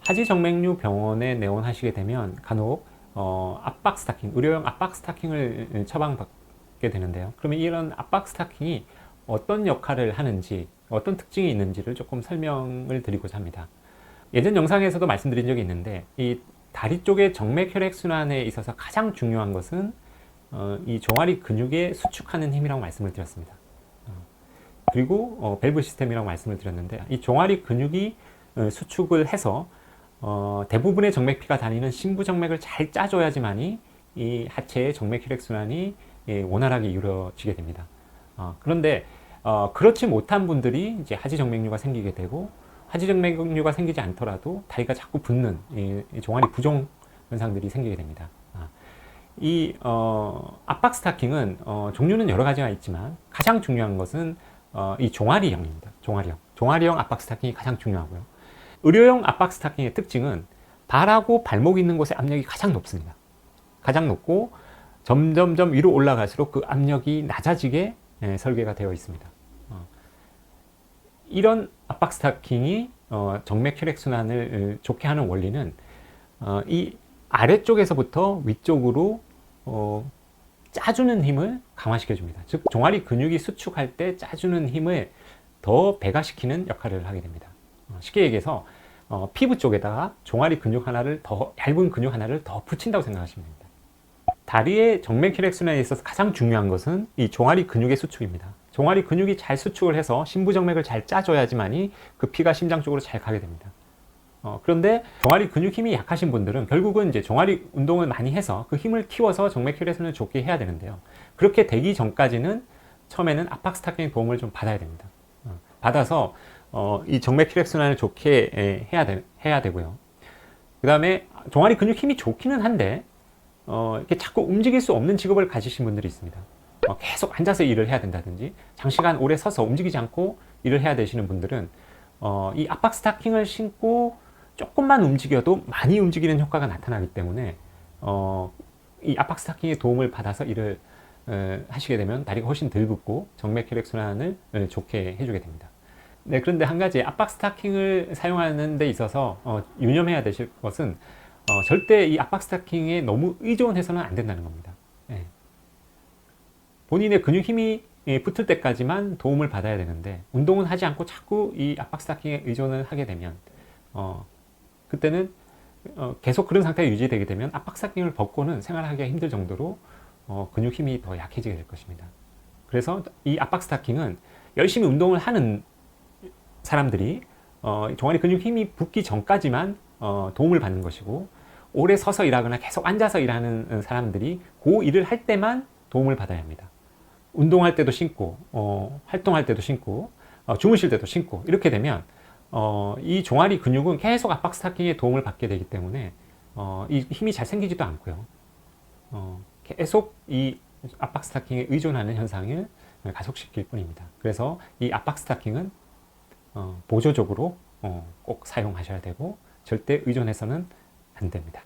하지정맥류 병원에 내원하시게 되면 간혹 압박 스타킹, 의료용 압박 스타킹을 처방받게 되는데요. 그러면 이런 압박 스타킹이 어떤 역할을 하는지, 어떤 특징이 있는지를 조금 설명을 드리고자 합니다. 예전 영상에서도 말씀드린 적이 있는데, 이 다리 쪽의 정맥 혈액 순환에 있어서 가장 중요한 것은 이 종아리 근육의 수축하는 힘이라고 말씀을 드렸습니다. 그리고 밸브 시스템이라고 말씀을 드렸는데, 이 종아리 근육이 수축을 해서 대부분의 정맥피가 다니는 심부정맥을 잘 짜줘야지만이 이 하체의 정맥 혈액순환이 원활하게 이루어지게 됩니다. 그런데 그렇지 못한 분들이 이제 하지정맥류가 생기게 되고, 하지정맥류가 생기지 않더라도 다리가 자꾸 붓는 이 종아리 부종 현상들이 생기게 됩니다. 이 압박 스타킹은 종류는 여러 가지가 있지만 가장 중요한 것은 이 종아리형입니다. 종아리형 압박 스타킹이 가장 중요하고요. 의료용 압박 스타킹의 특징은 발하고 발목 있는 곳의 압력이 가장 높습니다. 가장 높고 점점점 위로 올라갈수록 그 압력이 낮아지게 설계가 되어 있습니다. 이런 압박 스타킹이 정맥 혈액 순환을 좋게 하는 원리는 이 아래쪽에서부터 위쪽으로 짜주는 힘을 강화시켜 줍니다. 즉 종아리 근육이 수축할 때 짜주는 힘을 더 배가시키는 역할을 하게 됩니다. 쉽게 얘기해서 피부 쪽에다가 종아리 근육 하나를 더 얇은 근육 하나를 더 붙인다고 생각하시면 됩니다. 다리의 정맥 혈액 순환에 있어서 가장 중요한 것은 이 종아리 근육의 수축입니다. 종아리 근육이 잘 수축을 해서 심부정맥을 잘 짜줘야지만이 그 피가 심장 쪽으로 잘 가게 됩니다. 그런데 종아리 근육 힘이 약하신 분들은 결국은 이제 종아리 운동을 많이 해서 그 힘을 키워서 정맥 혈액순환을 좋게 해야 되는데요. 그렇게 되기 전까지는 처음에는 압박 스타킹의 도움을 좀 받아야 됩니다. 받아서 이 정맥 혈액순환을 좋게 해야 되고요. 그 다음에 종아리 근육 힘이 좋기는 한데 이렇게 자꾸 움직일 수 없는 직업을 가지신 분들이 있습니다. 계속 앉아서 일을 해야 된다든지 장시간 오래 서서 움직이지 않고 일을 해야 되시는 분들은 이 압박 스타킹을 신고 조금만 움직여도 많이 움직이는 효과가 나타나기 때문에 이 압박 스타킹의 도움을 받아서 일을 하시게 되면 다리가 훨씬 덜 붓고 정맥 혈액 순환을 좋게 해주게 됩니다. 네, 그런데 한 가지 압박 스타킹을 사용하는 데 있어서 유념해야 되실 것은 절대 이 압박 스타킹에 너무 의존해서는 안 된다는 겁니다. 네. 본인의 근육 힘이 붙을 때까지만 도움을 받아야 되는데 운동은 하지 않고 자꾸 이 압박 스타킹에 의존을 하게 되면 그때는 계속 그런 상태가 유지되게 되면 압박 스타킹을 벗고는 생활하기가 힘들 정도로 근육 힘이 더 약해지게 될 것입니다. 그래서 이 압박 스타킹은 열심히 운동을 하는 사람들이 종아리 근육 힘이 붙기 전까지만 도움을 받는 것이고, 오래 서서 일하거나 계속 앉아서 일하는 사람들이 그 일을 할 때만 도움을 받아야 합니다. 운동할 때도 신고 활동할 때도 신고 주무실 때도 신고 이렇게 되면 이 종아리 근육은 계속 압박 스타킹의 도움을 받게 되기 때문에 이 힘이 잘 생기지도 않고요. 계속 이 압박 스타킹에 의존하는 현상을 가속시킬 뿐입니다. 그래서 이 압박 스타킹은 보조적으로 꼭 사용하셔야 되고 절대 의존해서는 안 됩니다.